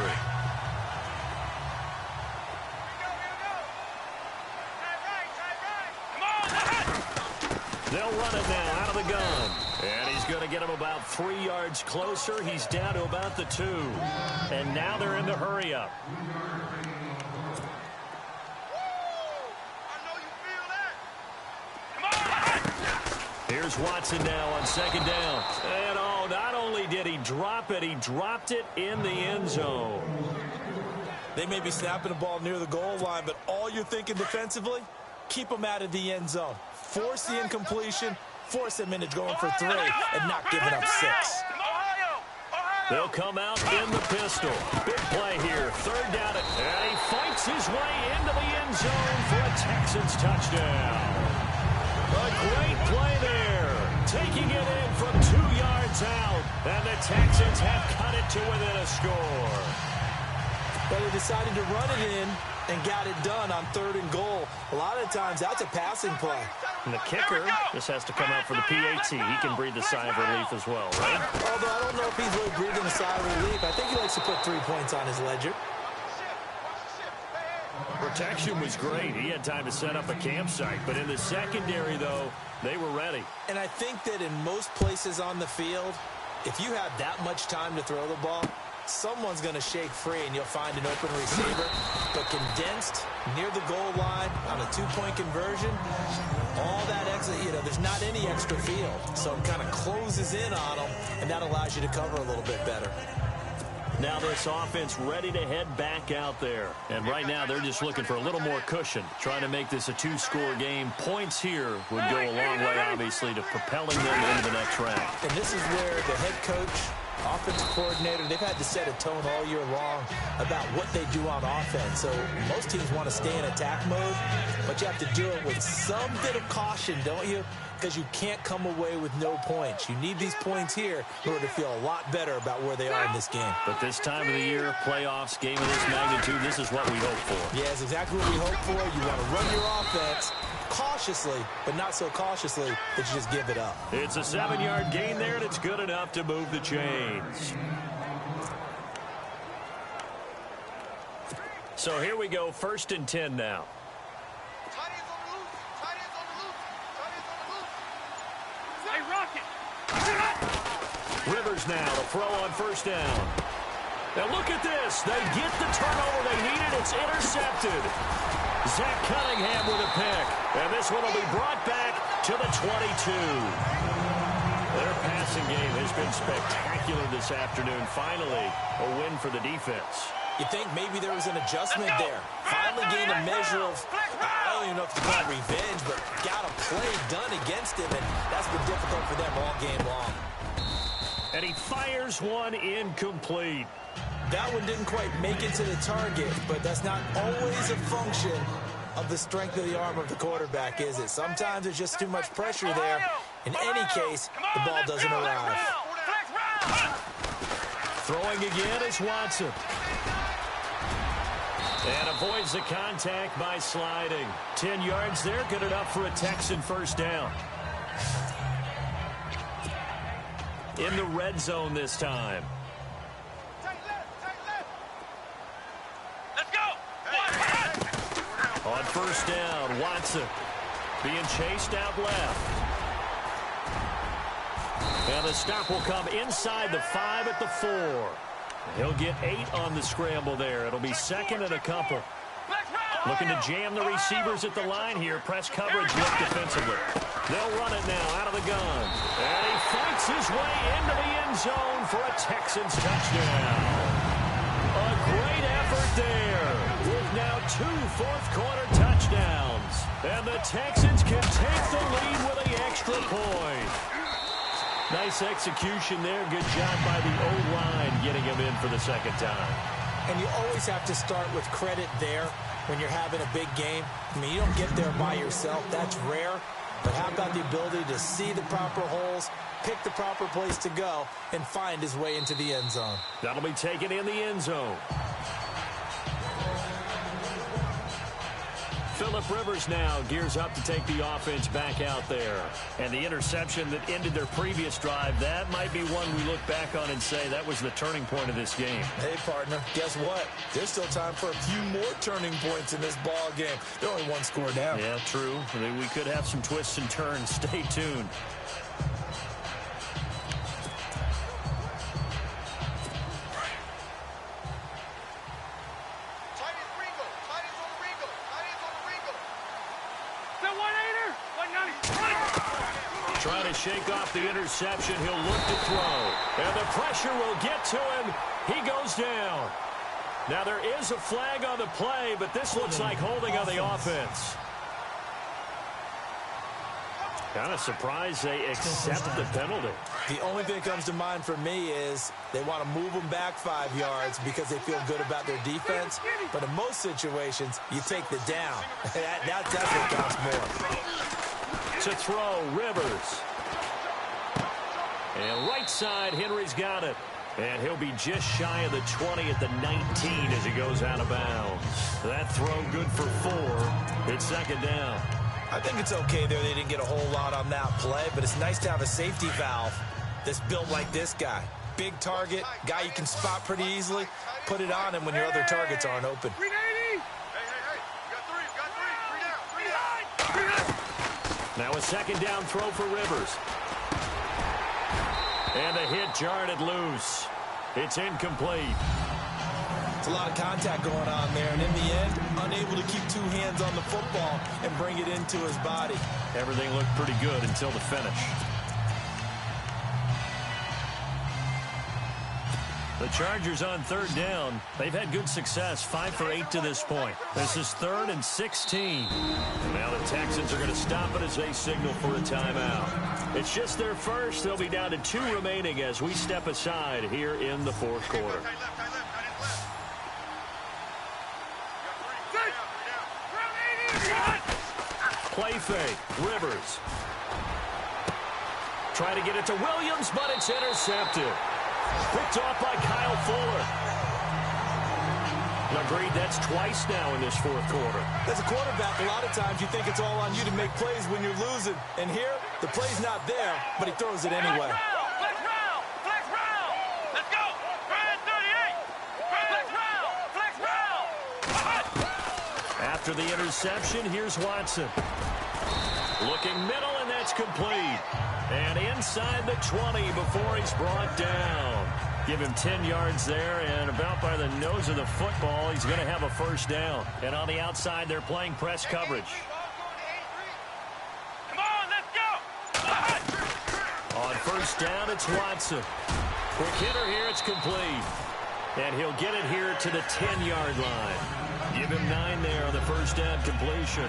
They'll run it now out of the gun. And he's going to get him about 3 yards closer. He's down to about the 2. And now they're in the hurry-up. Here's Watson now on second down. And oh, not only did he drop it, he dropped it in the end zone. They may be snapping the ball near the goal line, but all you're thinking defensively, keep them out of the end zone. Force the incompletion, force them into going for 3, and not giving up 6. They'll come out in the pistol. Big play here. Third down. And he fights his way into the end zone for a Texans touchdown. A great play there. Taking it in from 2 yards out. And the Texans have cut it to within a score. But they decided to run it in and got it done on 3rd and goal. A lot of times, that's a passing play. And the kicker just has to come out for the PAT. He can breathe a sigh of relief as well, right? Although I don't know if he's really breathing a sigh of relief. I think he likes to put 3 points on his ledger. Protection was great. He had time to set up a campsite. But in the secondary, though, they were ready. And I think that in most places on the field, if you have that much time to throw the ball, someone's going to shake free and you'll find an open receiver. But condensed near the goal line on a 2-point conversion, all that extra, there's not any extra field. So it kind of closes in on them, and that allows you to cover a little bit better. Now this offense ready to head back out there. And right now they're just looking for a little more cushion, trying to make this a 2-score game. Points here would go a long way, obviously, to propelling them into the next round. And this is where the head coach, offensive coordinator, they've had to set a tone all year long about what they do on offense. So most teams want to stay in attack mode, but you have to do it with some bit of caution, don't you? Because you can't come away with no points. You need these points here in order to feel a lot better about where they are in this game. But this time of the year, playoffs, game of this magnitude, this is what we hope for. Yeah, it's exactly what we hope for. You want to run your offense cautiously, but not so cautiously that you just give it up. It's a 7-yard gain there, and it's good enough to move the chains. So here we go, 1st and 10 now. Rivers now to throw on 1st down. Now look at this. They get the turnover they needed. It's intercepted. Zach Cunningham with a pick. And this one will be brought back to the 22. Their passing game has been spectacular this afternoon. Finally, a win for the defense. You think maybe there was an adjustment there. Finally gained a measure of, I don't even know if you call it revenge, but got a play done against him, and that's been difficult for them all game long. And he fires one incomplete. That one didn't quite make it to the target, but that's not always a function of the strength of the arm of the quarterback, is it? Sometimes there's just too much pressure there. In any case, the ball doesn't arrive. Throwing again is Watson. And avoids the contact by sliding. 10 yards there, good enough for a Texan first down. In the red zone this time. Let's go. On first down, Watson being chased out left. And the stop will come inside the 5 at the 4. He'll get 8 on the scramble there. It'll be second and a couple. Looking to jam the receivers at the line here. Press coverage look defensively. They'll run it now out of the gun. And he fights his way into the end zone for a Texans touchdown. A great effort there with now 2 fourth-quarter touchdowns. And the Texans can take the lead with the extra point. Nice execution there. Good job by the O-line getting him in for the second time. And you always have to start with credit there when you're having a big game. I mean, you don't get there by yourself. That's rare. But how about the ability to see the proper holes, pick the proper place to go, and find his way into the end zone? That'll be taken in the end zone. Phillip Rivers now gears up to take the offense back out there. And the interception that ended their previous drive, that might be one we look back on and say that was the turning point of this game. Hey, partner, guess what? There's still time for a few more turning points in this ball game. They're only 1 score down. Yeah, true. We could have some twists and turns. Stay tuned. Trying to shake off the interception. He'll look to throw. And the pressure will get to him. He goes down. Now there is a flag on the play, but this looks like holding on the offense. Kind of surprised they accept the penalty. The only thing that comes to mind for me is they want to move them back 5 yards because they feel good about their defense. But in most situations, you take the down. That's what counts more. To throw, Rivers. And right side, Henry's got it. And he'll be just shy of the 20 at the 19 as he goes out of bounds. That throw good for 4. It's second down. I think it's okay there. They didn't get a whole lot on that play, but it's nice to have a safety valve that's built like this guy. Big target, guy you can spot pretty easily. Put it on him when your other targets aren't open. Now a second down throw for Rivers. And the hit jarred it loose. It's incomplete. It's a lot of contact going on there, and in the end, unable to keep 2 hands on the football and bring it into his body. Everything looked pretty good until the finish. The Chargers on third down. They've had good success, 5 for 8 to this point. This is 3rd and 16. And now the Texans are going to stop it as they signal for a timeout. It's just their first. They'll be down to 2 remaining as we step aside here in the 4th quarter. Play fake. Rivers. Try to get it to Williams, but it's intercepted. Picked off by Kyle Fuller. Agreed, that's twice now in this 4th quarter. As a quarterback, a lot of times you think it's all on you to make plays when you're losing. And here, the play's not there, but he throws it anyway. Flex round! Flex round! Let's go! Grand 38! Flex round! Flex round! After the interception, here's Watson. Looking middle, and that's complete. And inside the 20 before he's brought down. Give him 10 yards there, and about by the nose of the football, he's going to have a first down. And on the outside, they're playing press coverage. Come on, let's go! first down, it's Watson. Quick hitter here, it's complete. And he'll get it here to the 10-yard line. Give him 9 there on the first down completion.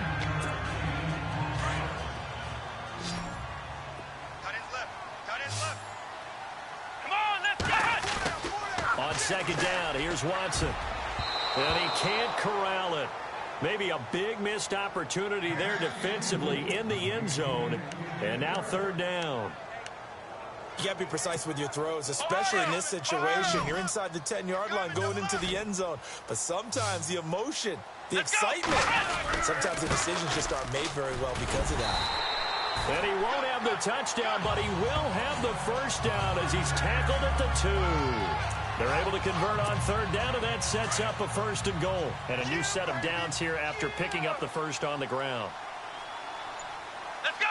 Come on, let's go! On second down, here's Watson. And he can't corral it. Maybe a big missed opportunity there defensively in the end zone. And now third down. You got to be precise with your throws, especially in this situation. You're inside the 10-yard line going into the end zone. But sometimes the emotion, the excitement, sometimes the decisions just aren't made very well because of that. And he won't have the touchdown, but he will have the first down as he's tackled at the 2. They're able to convert on third down, and that sets up a first and goal. And a new set of downs here after picking up the first on the ground. Let's go!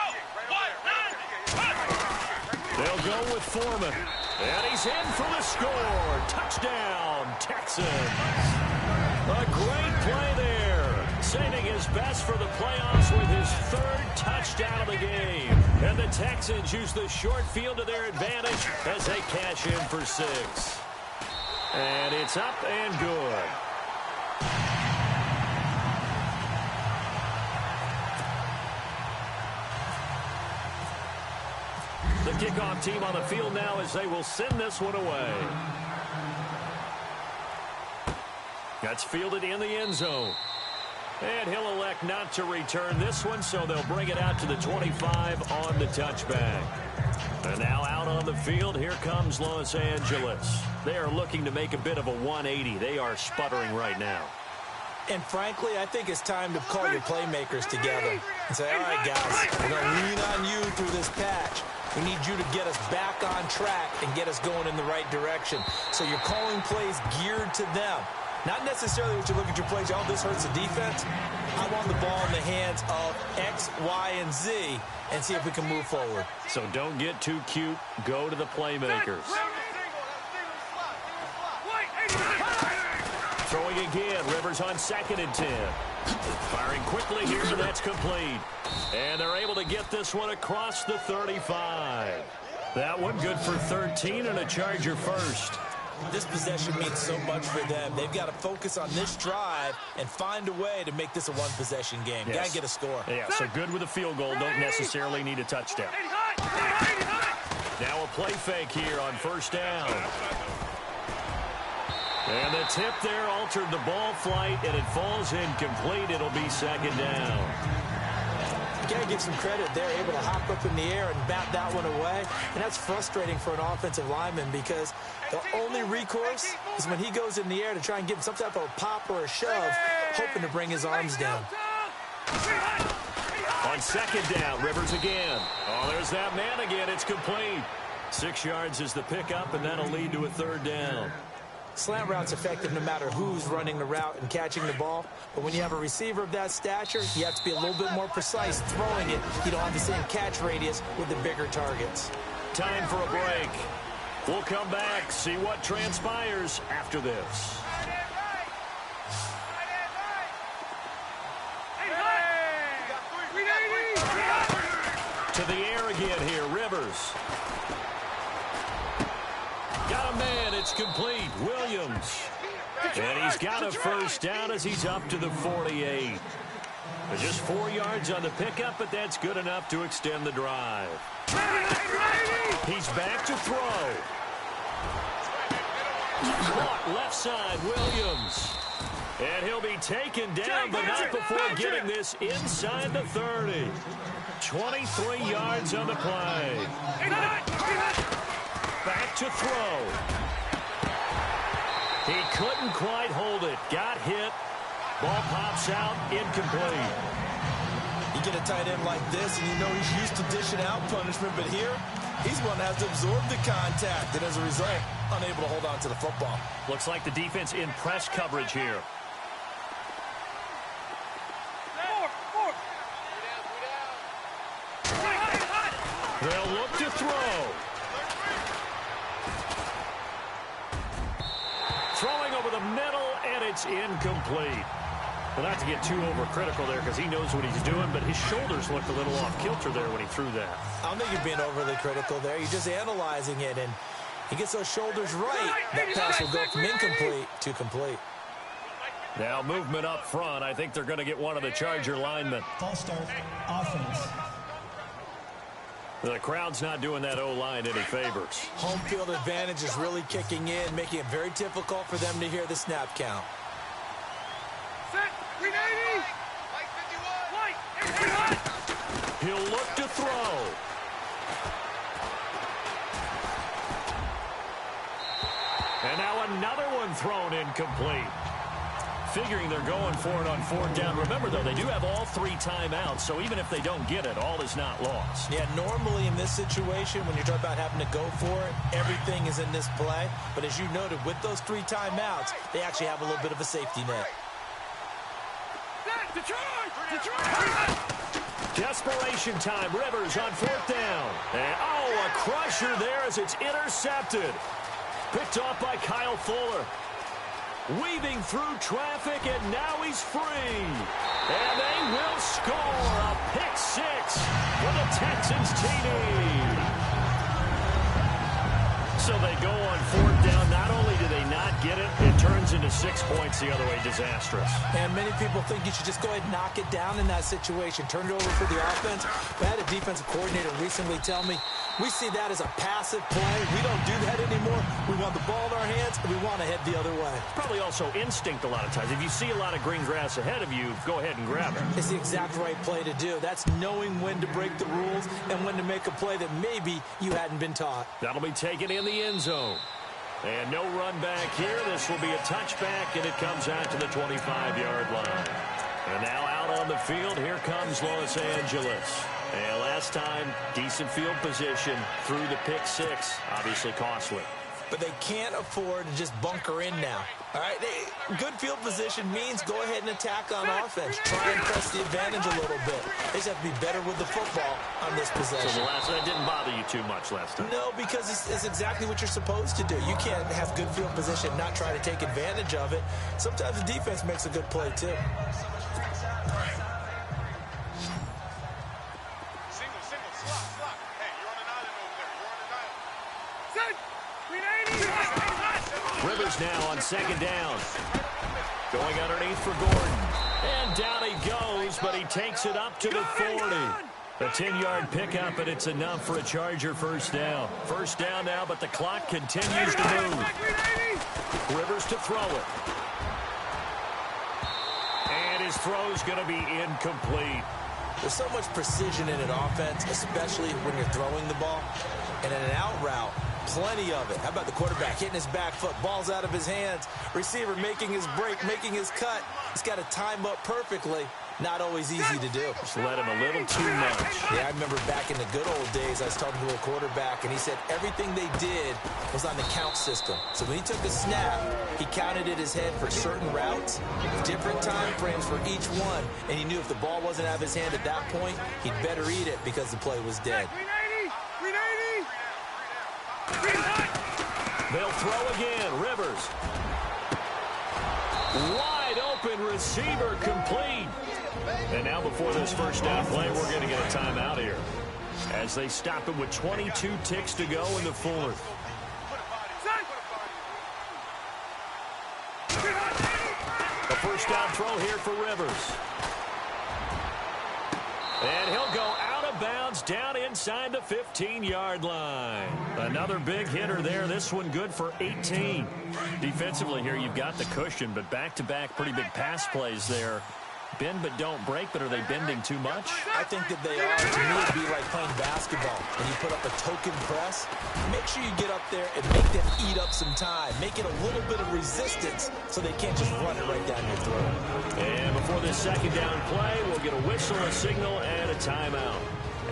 They'll go with Foreman. And he's in for the score. Touchdown, Texans. A great play there. Saving his best for the playoffs with his third touchdown of the game. And the Texans use the short field to their advantage as they cash in for 6. And it's up and good. The kickoff team on the field now as they will send this one away. That's fielded in the end zone. And he'll elect not to return this one, so they'll bring it out to the 25 on the touchback. And now out on the field, here comes Los Angeles. They are looking to make a bit of a 180. They are sputtering right now. And frankly, I think it's time to call your playmakers together and say, all right, guys, we're going to lean on you through this patch. We need you to get us back on track and get us going in the right direction. So you're calling plays geared to them. Not necessarily what you look at your plays, oh, this hurts the defense. I want the ball in the hands of X, Y, and Z and see if we can move forward. So don't get too cute. Go to the playmakers. Throwing again. Rivers on 2nd and 10. Firing quickly here, and that's complete. And they're able to get this one across the 35. That one good for 13 and a Charger first. This possession means so much for them. They've got to focus on this drive and find a way to make this a one-possession game. Yes. Got to get a score. Yeah, so good with a field goal. Don't necessarily need a touchdown. Now a play fake here on first down. And the tip there altered the ball flight, and it falls incomplete. It'll be second down. You got to give some credit. They're able to hop up in the air and bat that one away. And that's frustrating for an offensive lineman because the only recourse is when he goes in the air to try and give him some type of a pop or a shove, hoping to bring his arms down. On second down, Rivers again. Oh, there's that man again. It's complete. 6 yards is the pickup, and that'll lead to a third down. Slant route's effective no matter who's running the route and catching the ball. But when you have a receiver of that stature, you have to be a little bit more precise throwing it. You don't have the same catch radius with the bigger targets. Time for a break. We'll come back, see what transpires after this. To the air again here, Rivers. Got a man, it's complete. Williams. And he's got a first down as he's up to the 48. Just 4 yards on the pickup, but that's good enough to extend the drive. He's back to throw. Caught left side, Williams. And he'll be taken down, but not before getting this inside the 30. 23 yards on the play. Back to throw. He couldn't quite hold it. Got hit. Ball pops out, incomplete. You get a tight end like this, and you know he's used to dishing out punishment, but here, he's one that has to absorb the contact, and as a result, unable to hold on to the football. Looks like the defense in press coverage here. They'll look to throw. Throwing over the middle, and it's incomplete. Well, not to get too overcritical there because he knows what he's doing, but his shoulders looked a little off kilter there when he threw that. I don't think you're being overly critical there. You're just analyzing it, and he gets those shoulders right. That pass will go from incomplete to complete. Now movement up front. I think they're going to get one of the Charger linemen. False start, offense. The crowd's not doing that O-line any favors. Home field advantage is really kicking in, making it very difficult for them to hear the snap count. Set. 380. White 51. He'll look to throw. And now another one thrown incomplete. Figuring they're going for it on 4th down. Remember, though, they do have all 3 timeouts, so even if they don't get it, all is not lost. Yeah, normally in this situation, when you're talking about having to go for it, everything is in this play. But as you noted, with those 3 timeouts, they actually have a little bit of a safety net. Desperation time. Rivers on 4th down. And, a crusher there as it's intercepted. Picked off by Kyle Fuller. Weaving through traffic, and now he's free. And they will score a pick 6 for the Texans TD. So they go on 4th down. Not only do they not get it, it turns into 6 points the other way. Disastrous. And many people think you should just go ahead and knock it down in that situation. Turn it over for the offense. I had a defensive coordinator recently tell me, we see that as a passive play. We don't do that anymore. We want the ball in our hands, and we want to head the other way. Probably also instinct a lot of times. If you see a lot of green grass ahead of you, go ahead and grab it. It's the exact right play to do. That's knowing when to break the rules and when to make a play that maybe you hadn't been taught. That'll be taken in the end zone. And no run back here. This will be a touchback, and it comes out to the 25-yard line. And now out on the field, here comes Los Angeles. And last time, decent field position through the pick 6. Obviously costly. But they can't afford to just bunker in now. All right, good field position means go ahead and attack on offense. Try and press the advantage a little bit. They just have to be better with the football on this possession. So that didn't bother you too much last time? No, because it's exactly what you're supposed to do. You can't have good field position and not try to take advantage of it. Sometimes the defense makes a good play, too. Rivers now on 2nd down. Going underneath for Gordon. And down he goes, but he takes it up to the 40. A 10-yard pickup, and it's enough for a Charger 1st down. 1st down now, but the clock continues to move. Rivers to throw it. And his throw's going to be incomplete. There's so much precision in an offense, especially when you're throwing the ball. And in an out route, plenty of it. How about the quarterback hitting his back foot, ball's out of his hands, receiver making his break, making his cut. He's got to time up perfectly. Not always easy to do. Just let him a little too much. Yeah, I remember back in the good old days, I was talking to a quarterback, and he said everything they did was on the count system. So when he took a snap, he counted in his head for certain routes, different time frames for each one, and he knew if the ball wasn't out of his hand at that point, he'd better eat it because the play was dead. They'll throw again. Rivers. Wide open receiver complete. And now before this 1st down play, we're going to get a timeout here as they stop it with 22 ticks to go in the 4th. A 1st down throw here for Rivers. And he'll go out of bounds down inside the 15-yard line. Another big hitter there. This one good for 18. Defensively here, you've got the cushion, but back-to-back pretty big pass plays there. Bend but don't break, but are they bending too much? I think that they are. To me, it'd be like playing basketball. When you put up a token press, make sure you get up there and make them eat up some time. Make it a little bit of resistance so they can't just run it right down your throat. And before this 2nd down play, we'll get a whistle, a signal, and a timeout,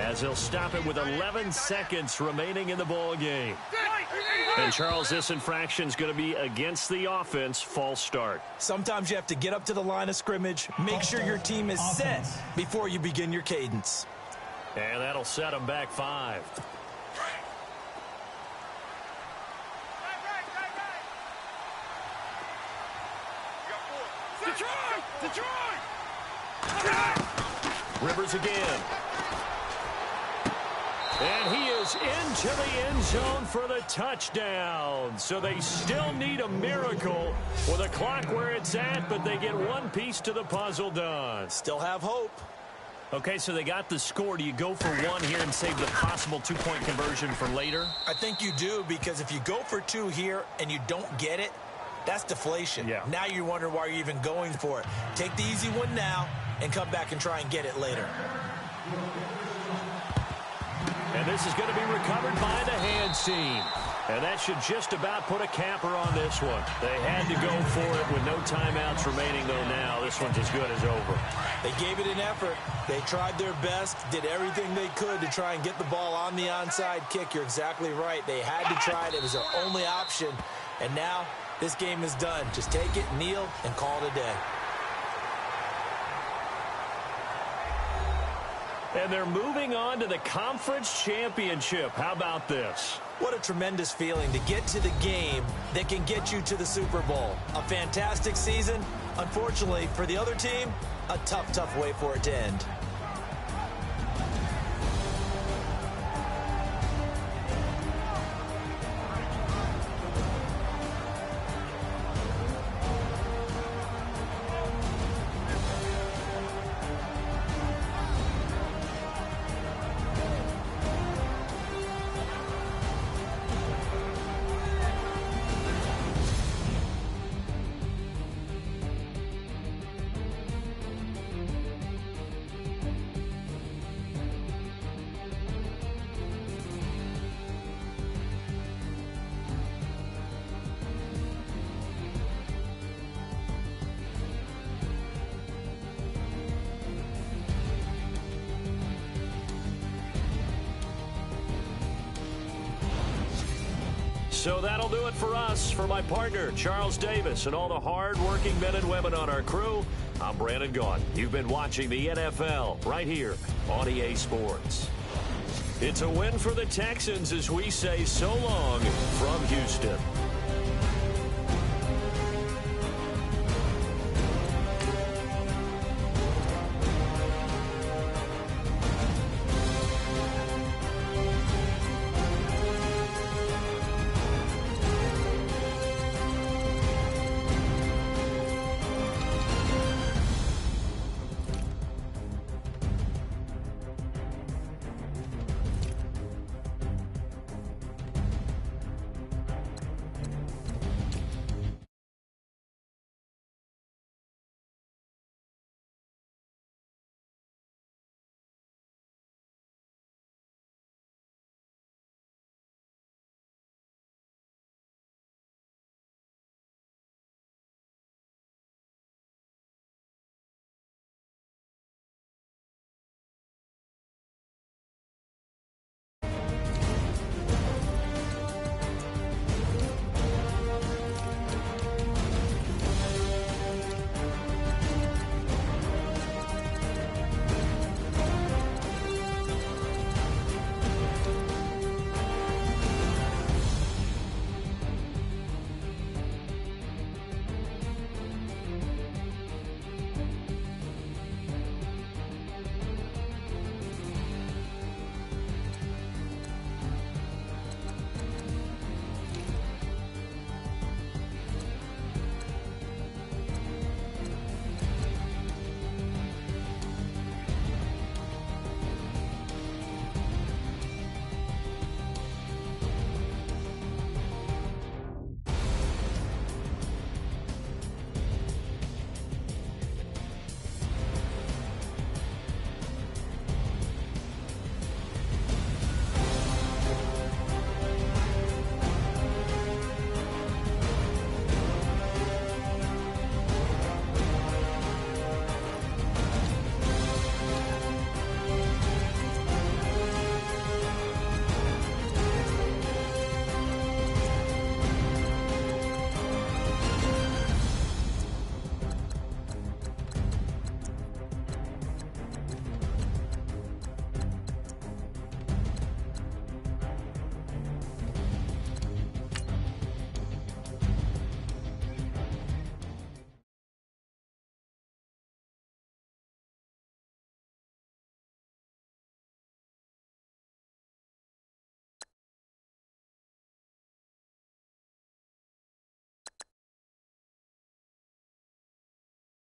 as they'll stop it with 11 seconds remaining in the ball game. And, Charles, this infraction's going to be against the offense. False start. Sometimes you have to get up to the line of scrimmage, make sure your team is set before you begin your cadence. And that'll set them back 5. Detroit! Detroit! Rivers again. And he is into the end zone for the touchdown. So they still need a miracle with a clock where it's at, but they get one piece to the puzzle done. Still have hope. Okay, so they got the score. Do you go for one here and save the possible two-point conversion for later? I think you do, because if you go for two here and you don't get it, that's deflation. Yeah. Now you wonder why you're even going for it. Take the easy one now and come back and try and get it later. And this is going to be recovered by the hands team. And that should just about put a capper on this one. They had to go for it with no timeouts remaining, though now this one's as good as over. They gave it an effort. They tried their best, did everything they could to try and get the ball on the onside kick. You're exactly right. They had to try it. It was their only option. And now this game is done. Just take it, kneel, and call it a day. And they're moving on to the conference championship. How about this? What a tremendous feeling to get to the game that can get you to the Super Bowl. A fantastic season. Unfortunately, for the other team, a tough, tough way for it to end. So that'll do it for us. For my partner, Charles Davis, and all the hard-working men and women on our crew, I'm Brandon Gaughan. You've been watching the NFL right here on EA Sports. It's a win for the Texans as we say so long from Houston.